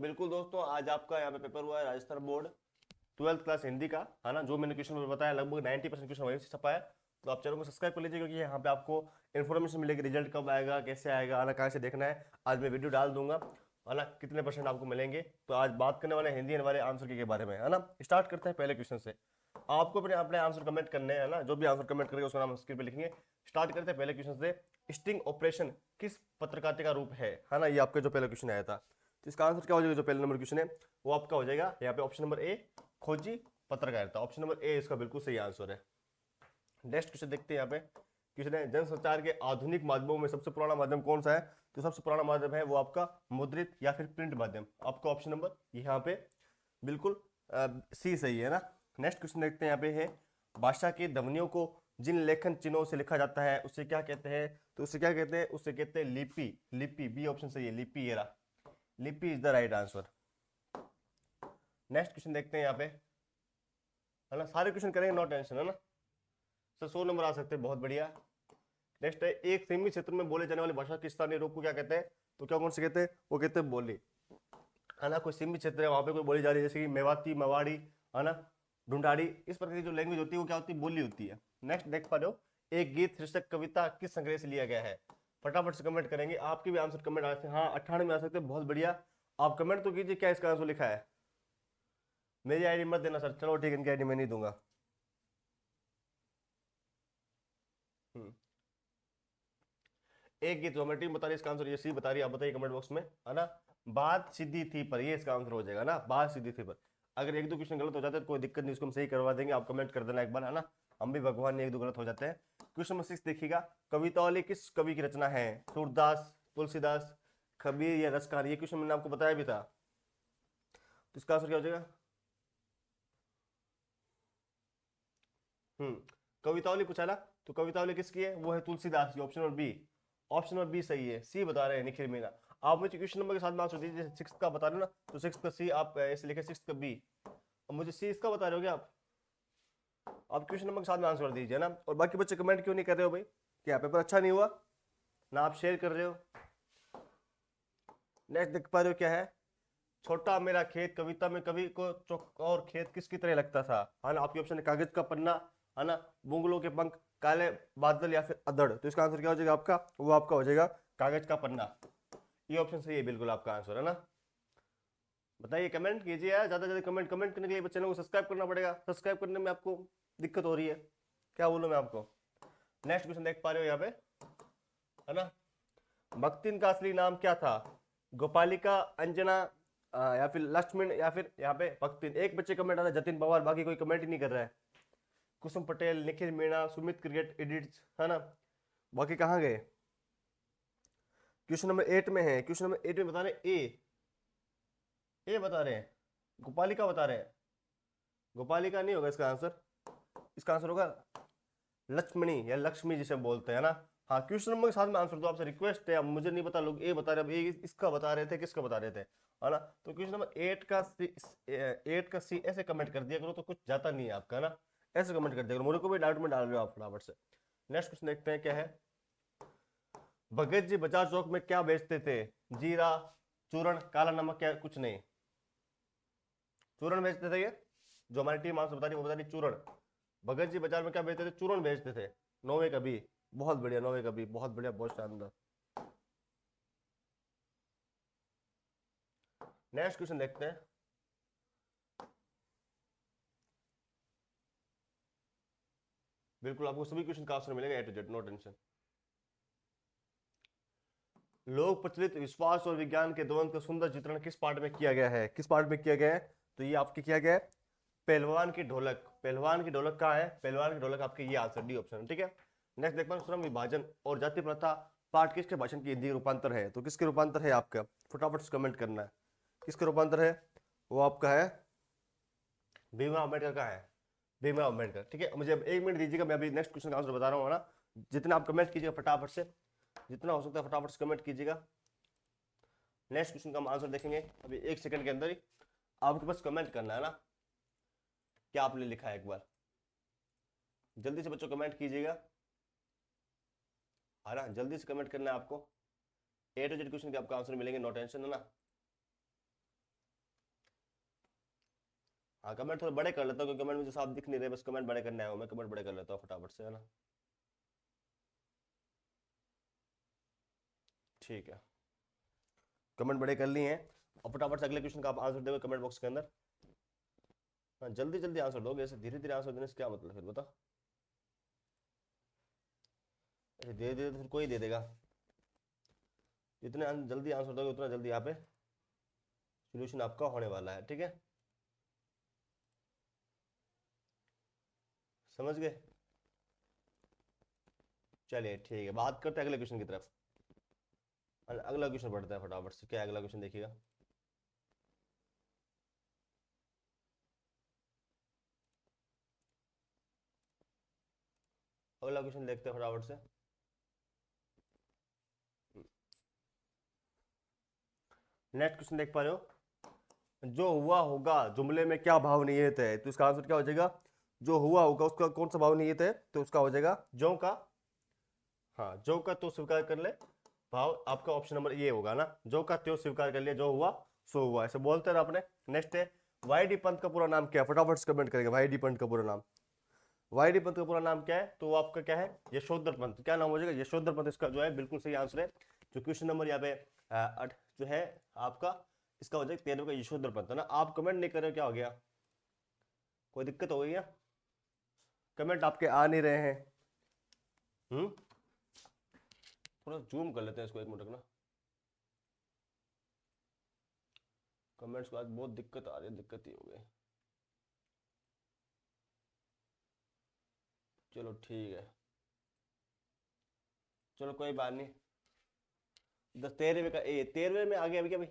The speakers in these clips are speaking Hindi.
बिल्कुल दोस्तों, आज आपका यहाँ पे पेपर हुआ है Rajasthan board 12th class Hindi का, है ना। जो मैंने क्वेश्चन बताया लगभग 90% क्वेश्चन वहीं से छपा है। तो आप चैनल को सब्सक्राइब कर लीजिए, क्योंकि यहाँ पे आपको इन्फॉर्मेशन मिलेगी, रिजल्ट कब आएगा, कैसे आएगा, आना कहाँ से देखना है। आज मैं वीडियो डाल दूंगा, है ना, कितने परसेंट आपको मिलेंगे। तो आज बात करने वाले हैं हिंदी वाले आंसर के बारे में, है ना। स्टार्ट करते हैं पहले क्वेश्चन से। आपको अपने अपने आंसर कमेंट करने हैं ना, जो भी आंसर कमेंट करेगा उसका नाम स्क्रीन पे लिखेंगे। स्टार्ट करते हैं पहले क्वेश्चन से। स्टिंग ऑपरेशन किस पत्रकारिता का रूप है ना। ये आपका जो पहला क्वेश्चन आया था, तो इसका आंसर क्या हो जाएगा। जो पहला नंबर क्वेश्चन है वो आपका हो जाएगा यहाँ पे ऑप्शन नंबर ए, खोजी पत्रकारिता। ऑप्शन नंबर ए इसका बिल्कुल सही आंसर है। नेक्स्ट क्वेश्चन देखते हैं यहाँ पे। क्वेश्चन है जनसंचार के आधुनिक माध्यमों में सबसे पुराना माध्यम कौन सा है। तो सबसे पुराना माध्यम है वो आपका मुद्रित या फिर प्रिंट माध्यम। आपका ऑप्शन नंबर यहाँ पे बिल्कुल सी सही है ना। नेक्स्ट क्वेश्चन देखते हैं यहाँ पे है भाषा की ध्वनियों को जिन लेखन चिन्हों से लिखा जाता है उसे क्या कहते हैं। तो उसे क्या कहते हैं, उसे कहते हैं लिपि। लिपि बी ऑप्शन सही है, लिपि। ये रहा, लिपि is the right answer. Next question देखते हैं यहाँ पे, है ना। सारे क्वेश्चन करेंगे, नो टेंशन, है ना। सर 100 नंबर आ सकते हैं, बहुत बढ़िया। नेक्स्ट है एक सीमित क्षेत्र में बोले जाने वाली भाषा के स्थानीय रूप को क्या कहते हैं। तो क्या कौन से कहते हैं, वो कहते हैं बोली, है ना। कोई सीमित क्षेत्र है वहां पे कोई बोली जा रही है, जैसे कि मेवाती, मवाड़ी, है ना, ढूंढाड़ी, इस प्रकार की जो लैंग्वेज होती है वो क्या होती है, बोली होती है। नेक्स्ट देख पा रहे हो, एक गीत शीर्षक कविता किस संग्रह से लिया गया है। फटाफट से कमेंट करेंगे, आपके भी आंसर कमेंट आ सकते हैं। हाँ 98 में आ सकते हैं, बहुत बढ़िया। आप कमेंट तो कीजिए क्या इसका आंसर लिखा है। मेरी आईडी मत देना सर, चलो ठीक है, इनकी आईडी मैं नहीं दूंगा। एक गीत हमारी टीम बता रही है, इसका आंसर ये सी बता रही है। आप बताइए कमेंट बॉक्स में, है ना। बात सीधी थी पर, ये इसका आंसर हो जाएगा ना, बात सीधी थी पर। अगर एक दो क्वेश्चन गलत हो जाते हैं तो कोई दिक्कत नहीं, उसको हम सही करवा देंगे। आप कमेंट कर देना एक बार, है ना। हम भी भगवान ने एक दो गलत हो जाते हैं। क्वेश्चन नंबर 6 देखिएगा, कवितावली किस कवि की रचना है। सूरदास, तुलसीदास, कबीर या रसखान। ये क्वेश्चन मैंने आपको बताया भी था, तो इसका आंसर क्या हो जाएगा। कवितावली पूछा ना, तो कवितावली किसकी है, वो है तुलसीदास की। Option number B, option number B सही है। सी बता रहे हैं निखिल मीना। आप मुझे क्वेश्चन नंबर के साथ में आंसर दीजिए। जैसे 6 का बता रहे हो ना, तो 6 का सी आप ऐसे लिखे, 6 का बी। अब मुझे सी इसका बता रहे हो क्या आप क्वेश्चन नंबर के साथ में आंसर दीजिए ना। और बाकी बच्चे कमेंट क्यों नहीं कर रहे हो भाई, क्या पेपर अच्छा नहीं हुआ ना, आप शेयर कर रहे हो। नेक्स्ट देख पा रहे हो क्या है, छोटा मेरा खेत कविता में कवि को चौक और खेत किसकी तरह लगता था, है ना। आपकी ऑप्शन है कागज का पन्ना, है ना, बुंगलों के पंख, काले बादल या फिर अदड़। तो इसका आंसर क्या हो जाएगा आपका, वो आपका हो जाएगा कागज का पन्ना। ये ऑप्शन सही है बिल्कुल आपका आंसर, है ना। बताइए, कमेंट कीजिए यार, ज्यादा ज्यादा कमेंट करने के लिए चैनल को सब्सक्राइब करना पड़ेगा। सब्सक्राइब करने में आपको दिक्कत हो रही है, क्या बोलूं मैं आपको। नेक्स्ट क्वेश्चन देख पा रहे हो यहाँ पे, है ना। भक्तिन का असली नाम क्या था, गोपालिका, अंजना, या फिर लक्ष्मण, या फिर यहाँ पे भक्तिन। एक बच्चे कमेंट आ रहा है जतिन पवार, बाकी कोई कमेंट ही नहीं कर रहा है। कुसुम पटेल, निखिल मीणा, सुमित क्रिकेट एडिट्स, है ना। बाकी कहाँ गए। क्वेश्चन नंबर 8 में है, क्वेश्चन नंबर 8 में बता रहे ए बता रहे हैं, गोपालिका बता रहे हैं। गोपालिका नहीं होगा इसका आंसर, इसका आंसर होगा लक्ष्मणी या लक्ष्मी जिसे बोलते हैं ना। हाँ क्वेश्चन नंबर के साथ में आंसर दो, आपसे रिक्वेस्ट है। अब मुझे नहीं पता, लोग ए बता रहे, अब ए इसका बता रहे थे, किसका बता रहे थे, है ना। तो क्वेश्चन नंबर 8 का सी ऐसे कमेंट कर दिया करो, तो कुछ जाता नहीं है आपका ना। ऐसे कमेंट कर दिया करो, मुझे को भी डाउट में डाल रहे हो आप फटाफट से। नेक्स्ट क्वेश्चन देखते हैं क्या है। भगत जी बाजार चौक में क्या बेचते थे, जीरा, चूरण, काला नमक, क्या कुछ नहीं। चूरण बेचते थे ये, जो हमारी टीम आंसर बता रही है वो बता रही चूरण। भगत जी बाजार में क्या बेचते थे, चूरण बेचते थे। नौवे का बी, बहुत बढ़िया, नौवे का बी, बहुत बढ़िया, बहुत शानदार। नेक्स्ट क्वेश्चन देखते हैं। बिल्कुल आपको सभी क्वेश्चन का आंसर मिलेगा ए टू जेड, नो टेंशन। लोक प्रचलित विश्वास और विज्ञान के द्वंद्व का सुंदर चित्रण किस पार्ट में किया गया है, किस पार्ट में किया गया है। तो ये आपके किया गया है पहलवान की ढोलक। पहलवान की ढोलक कहाँ है, पहलवान की ढोलक आपके ये आंसर डी ऑप्शन, ठीक है। नेक्स्ट देखते हैं श्रम विभाजन और जाति प्रथा पार्ट किसके भाषण की हिंदी रूपांतर है। तो किसके रूपांतर है आपका, फटाफट से कमेंट करना है, किसके रूपांतर है। वो आपका है भीमराव अम्बेडकर का है, भीमराव अम्बेडकर, ठीक है। मुझे अब 1 मिनट दीजिएगा, मैं अभी नेक्स्ट क्वेश्चन का आंसर बता रहा हूँ ना। जितना आप कमेंट कीजिएगा फटाफट से, जितना हो सकता है फटाफट से कमेंट कीजिएगा। नेक्स्ट क्वेश्चन का हम आंसर देखेंगे अभी 1 सेकंड के अंदर ही। आपके पास कमेंट करना है ना, क्या आपने लिखा है एक बार जल्दी से बच्चों कमेंट कीजिएगा, है ना। जल्दी से कमेंट करना है आपको। ए टू जेड क्वेश्चन के आपको आंसर मिलेंगे, नो टेंशन, है ना। हाँ कमेंट थोड़े बड़े कर लेता हूँ क्योंकि कमेंट मुझे साफ दिख नहीं रहे, बस कमेंट बड़े करने आया हूँ मैं, कमेंट बड़े कर लेता हूँ फटाफट से, है ना। ठीक है, कमेंट बड़े कर लिए हैं और फटाफट से अगले क्वेश्चन का आप आंसर दोगे कमेंट बॉक्स के अंदर। हाँ जल्दी जल्दी आंसर दोगे, ऐसे धीरे धीरे आंसर देने से क्या मतलब फिर बता। ऐसे धीरे धीरे तो फिर कोई दे देगा, जितने जल्दी आंसर दोगे उतना जल्दी यहाँ पे सोल्यूशन आपका होने वाला है, ठीक है, समझ गए। चलिए ठीक है, बात करते हैं अगले क्वेश्चन की तरफ। अगला क्वेश्चन पढ़ते हैं फटाफट से, क्या है अगला क्वेश्चन देखिएगा। अगला क्वेश्चन देखते हैं फटाफट से। नेक्स्ट क्वेश्चन देख पा रहे हो, जो हुआ होगा जुमले में क्या भाव निहित है, तो इसका आंसर क्या हो जाएगा, जो हुआ होगा उसका कौन सा भाव निहित है, तो उसका हो जाएगा जो का। हाँ जो का तो स्वीकार कर ले, भाव आपका ऑप्शन नंबर ये होगा ना, जो का त्यो स्वीकार कर लिया, जो हुआ सो हुआ, ऐसे बोलते हैं आपने। नेक्स्ट है, वाई डी पंत का पूरा नाम क्या है, फटाफट से कमेंट करेगा, वाई डी पंत का पूरा नाम, वाई डी पंत का पूरा नाम क्या है, तो वो आपका क्या है, यशोधर पंत। क्या नाम हो जाएगा, यशोधर पंत, इसका जो है बिल्कुल सही आंसर है। जो क्वेश्चन नंबर यहाँ पे जो है आपका, इसका हो जाएगा 13 का यशोधर पंत, है ना। आप कमेंट नहीं कर रहे हो, क्या हो गया, कोई दिक्कत हो गई है, कमेंट आपके आ नहीं रहे हैं। थोड़ा जूम कर लेते हैं इसको, एक मिनट रखना, कमेंट्स को आज बहुत दिक्कत आ रही है, दिक्कत ही हो गई। चलो ठीक है, चलो कोई बात नहीं। 13वें का ए, 13वें में आ गया अभी क्या भाई,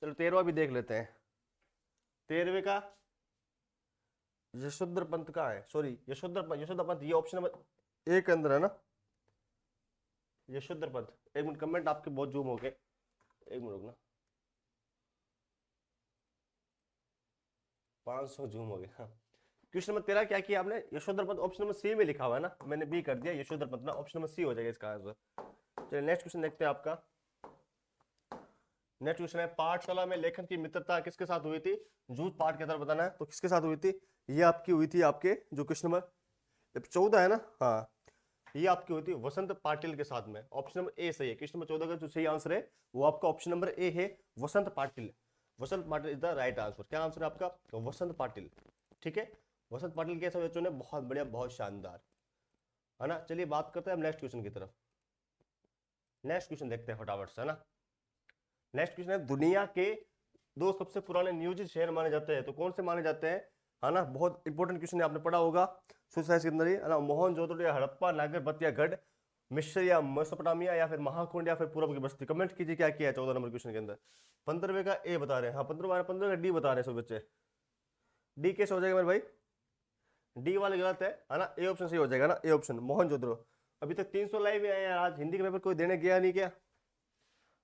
चलो 13वां भी देख लेते हैं। 13वें का यशोधर पंत का है, सॉरी यशोधर पंत, ये ऑप्शन नंबर ए के अंदर है ना, यशोधर पंत। एक मिनट, कमेंट आपके बहुत जूम हो गए, एक मिनट रुकना, 500 जूम हो गए। हाँ क्वेश्चन नंबर 13 क्या किया आपने, Yashodhar Pant, option number C में लिखा हुआ है ना, मैंने बी कर दिया, यशोधर पंत ना, ऑप्शन नंबर सी हो जाएगा इसका आंसर। चलिए नेक्स्ट क्वेश्चन देखते हैं आपका। नेक्स्ट क्वेश्चन है, पाठशाला में लेखन की मित्रता किसके साथ हुई थी, जूझ पाठ के अंदर बताना है, तो किसके साथ हुई थी, ये आपकी हुई थी आपके जो क्वेश्चन नंबर 14 है ना, हाँ ये आपकी हुई थी वसंत पाटिल के साथ में, ऑप्शन नंबर ए सही है। क्वेश्चन नंबर 14 का जो सही आंसर है वो आपका ऑप्शन नंबर ए है, Vasant Patil. Vasant Patil is the right answer. क्या आंसर है आपका, वसंत पाटिल, ठीक है। वसंत पाटिल कैसा बच्चों ने, बहुत बढ़िया, बहुत शानदार, है ना। चलिए बात करते हैं हम नेक्स्ट क्वेश्चन की तरफ। नेक्स्ट क्वेश्चन देखते हैं फटाफट से, है ना। नेक्स्ट क्वेश्चन है, दुनिया के 2 सबसे पुराने नियोजित शहर माने जाते हैं, तो कौन से माने जाते हैं, है ना। बहुत इंपॉर्टेंट क्वेश्चन है, आपने पढ़ा होगा सोसाइटी के अंदर ही, है ना। मोहनजोदड़ो या हड़प्पा, नागरबत या गढ़, मिस्र या मेसोपोटामिया, या फिर महाकुंड, या फिर पूर्व की बस्ती। कमेंट कीजिए क्या किया है 14 नंबर क्वेश्चन के अंदर। 15वें का ए बता रहे हैं, हाँ 15 का डी बता रहे हैं सब बच्चे। डी कैसे हो जाएगा मेरे भाई, डी वाले गलत है ना, ए ऑप्शन सही हो जाएगा ना, ए ऑप्शन मोहनजोदड़ो। अभी तक 300 लाइव आए हैं, आज हिंदी का पेपर कोई देने गया नहीं क्या।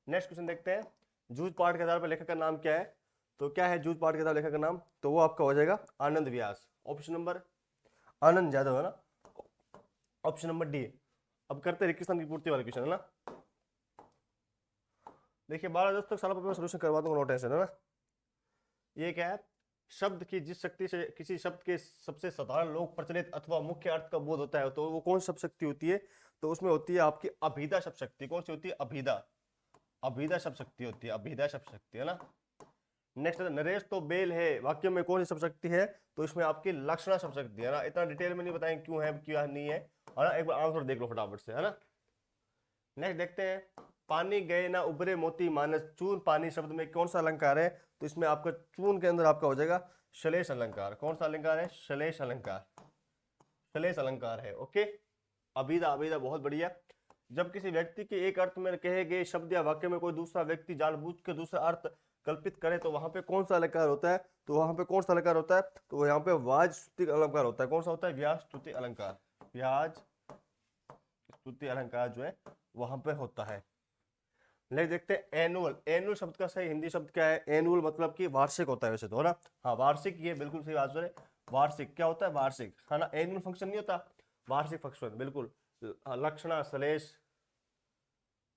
नेक्स्ट क्वेश्चन देखते हैं, जूझ पाठ के आधार पर लेखक का नाम क्या है, तो क्या है जूझ पाठ के आधार लेखक का नाम, तो वो आपका हो जाएगा आनंद व्यास, ऑप्शन नंबर आनंद यादव, है ना, ऑप्शन नंबर डी। अब करते हैं रेगिस्तान की पूर्ति वाला क्वेश्चन, है ना। देखिए 12 तक सारा पेपर सोल्यूशन करवा दूंगा, नो टेंशन, है ना। ये क्या है, शब्द की जिस शक्ति से किसी शब्द के सबसे साधारण लोक प्रचलित अथवा मुख्य अर्थ का बोध होता है, तो वो कौन शब्द शक्ति होती है, तो उसमें होती है आपकी अभिधा शब्द शक्ति। कौन सी होती है, अभिधा, अभिधा शब्द शक्ति होती है, अभिधा शब्द शक्ति, है ना। नेक्स्ट नरेश तो बेल है, वाक्य में कौन सी शब्द शक्ति है, तो इसमें आपकी लक्षणा शब्द शक्ति, है ना। इतना डिटेल में नहीं बताएंगे क्यों है क्यों नहीं है, और एक बार आंसर देख लो फटाफट से, है ना। नेक्स्ट देखते हैं, पानी गए ना उबरे मोती मानस, चून पानी शब्द में कौन सा अलंकार है, तो इसमें आपका चून के अंदर आपका हो जाएगा श्लेष अलंकार। कौन सा अलंकार है, श्लेष अलंकार, श्लेष अलंकार है, ओके। अभिधा, अभिधा बहुत बढ़िया। जब किसी व्यक्ति के एक अर्थ में कहे गए शब्द या वाक्य में कोई दूसरा व्यक्ति जानबूझ के दूसरा अर्थ कल्पित करे, तो वहां पे कौन सा अलंकार होता है, तो वहां पे कौन सा अलंकार होता है, तो यहाँ पे व्याज स्तुति अलंकार होता है। कौन सा होता है, व्याज स्तुति अलंकार, व्याज स्तुति अलंकार जो है वहां पे होता है। नेक्स्ट देखते हैं, एनुअल। एनुअल शब्द का सही हिंदी शब्द क्या है, एनुअल मतलब कि वार्षिक होता है वैसे तो, है ना। हाँ वार्षिक, ये बिल्कुल सही आंसर है, वार्षिक क्या होता है, वार्षिक, है ना। एनुअल फंक्शन नहीं होता, वार्षिक फंक्शन, बिल्कुल। लक्षणा, श्लेष,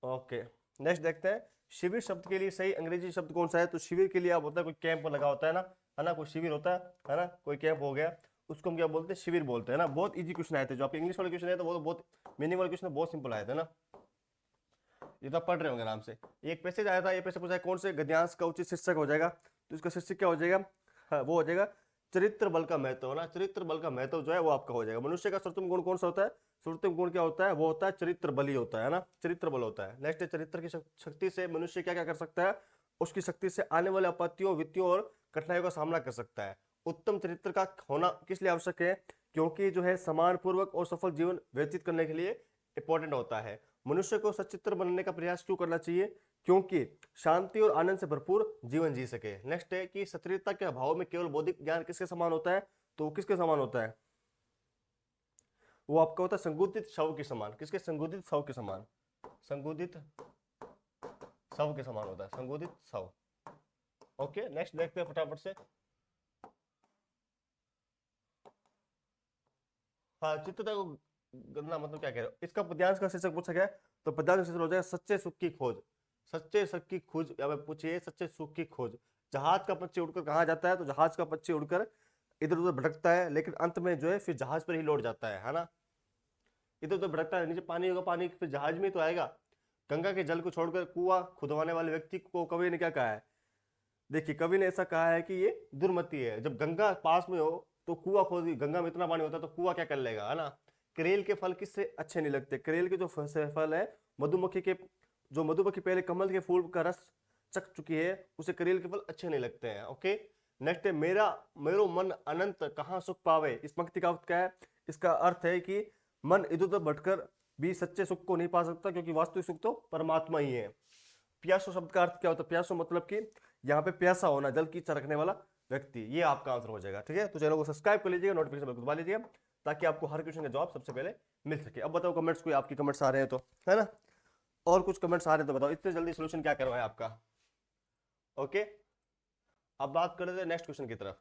ओके। नेक्स्ट देखते हैं, शिविर शब्द के लिए सही अंग्रेजी शब्द कौन सा है, तो शिविर के लिए आप होता है कोई कैंप लगा होता है ना, है ना, कोई शिविर होता है ना, कोई कैंप हो गया, उसको हम क्या बोलते हैं, शिविर बोलते हैं ना। बहुत इजी क्वेश्चन आए थे, जो आपके इंग्लिश वाले क्वेश्चन आए थे वो तो बहुत मीनिंग वाले क्वेश्चन बहुत सिंपल आए थे ना, ये तो आप पढ़ रहे होंगे आराम से। एक पैसेज आया था, ये पैसे पूछा है कौन से गद्यांश का उचित शीर्षक हो जाएगा, तो इसका शीर्षक क्या हो जाएगा, हाँ, वो हो जाएगा चरित्र बल का महत्व, है ना। चरित्र बल का महत्व जो है वो आपका हो जाएगा। मनुष्य का सर्वोत्तम गुण कौन सा होता है, सर्वोत्तम गुण क्या होता है, वो होता है चरित्र बली होता है ना, चरित्र बल होता है। नेक्स्ट, चरित्र की शक्ति से मनुष्य क्या क्या कर सकता है, उसकी शक्ति से आने वाले आपत्तियों, वित्तियों और कठिनाइयों का सामना कर सकता है। उत्तम चरित्र का होना किस लिए आवश्यक है, क्योंकि जो है समान पूर्वक और सफल जीवन व्यतीत करने के लिए इंपॉर्टेंट होता है। मनुष्य को सच्चित्र बनने का प्रयास क्यों करना चाहिए, क्योंकि शांति और आनंद से भरपूर जीवन जी सके। नेक्स्ट है कि सच्चित्रता के अभाव में केवल बौद्धिक ज्ञान किसके समान होता है, तो किसके समान होता है, वो आपका होता है संगुदित शव के समान। किसके, संगुदित शव के समान, संगुदित शव के समान होता है, संगुदित शव। ओके, नेक्स्ट देखते हैं फटाफट से। हाँ, चित्रता को गंदा मतलब क्या कह रहे हो, इसका पद्यांश का शीर्षक पूछा गया, तो पद्यांश का शीर्षक हो जाएगा सच्चे सुख की खोज। सच्चे सुख की खोज, या पूछिए सच्चे सुख की खोज। जहाज का पक्षी उड़कर कहाँ जाता है, तो जहाज का पक्षी उड़कर इधर उधर भटकता है, लेकिन अंत में जो है फिर जहाज पर ही लौट जाता है ना। इधर उधर भटकता है, नीचे पानी होगा, पानी फिर जहाज में तो आएगा। गंगा के जल को छोड़कर कुआं खुदवाने वाले व्यक्ति को कवि ने क्या कहा है, देखिए कवि ने ऐसा कहा है कि ये दुर्मति है। जब गंगा पास में हो तो कुआं खोद, गंगा में इतना पानी होता है तो कुआं क्या कर लेगा, है ना। करेल के फल किससे अच्छे नहीं लगते, करेल के जो फल है, मधुमक्खी के, जो मधुमक्खी पहले कमल के फूल का रस चख चुकी है, उसे करेल के फल अच्छे नहीं लगते हैं। ओके, नेक्स्ट है मेरा मेरो मन अनंत कहाँ सुख पावे। इस पंक्ति का अर्थ क्या है, इसका अर्थ है कि मन इधर उधर भटकर भी सच्चे सुख को नहीं पा सकता, क्योंकि वास्तविक सुख तो परमात्मा ही है। प्यासो शब्द का अर्थ क्या होता है, प्यासो मतलब कि यहाँ पे प्यासा होना, जल की इच्छा रखने वाला व्यक्ति, ये आपका आंसर हो जाएगा। ठीक है, तो चैनल को सब्सक्राइब कर लीजिएगा, नोटिफिकेशन बेल दबा लीजिएगा, ताकि आपको हर क्वेश्चन का जवाब सबसे पहले मिल सके। अब बताओ कमेंट्स, कोई आपकी कमेंट्स आ रहे हैं तो, है ना, और कुछ कमेंट्स आ रहे हैं तो बताओ, इतने जल्दी सोल्यूशन क्या करवाए आपका। ओके, अब बात कर रहे थे नेक्स्ट क्वेश्चन की तरफ।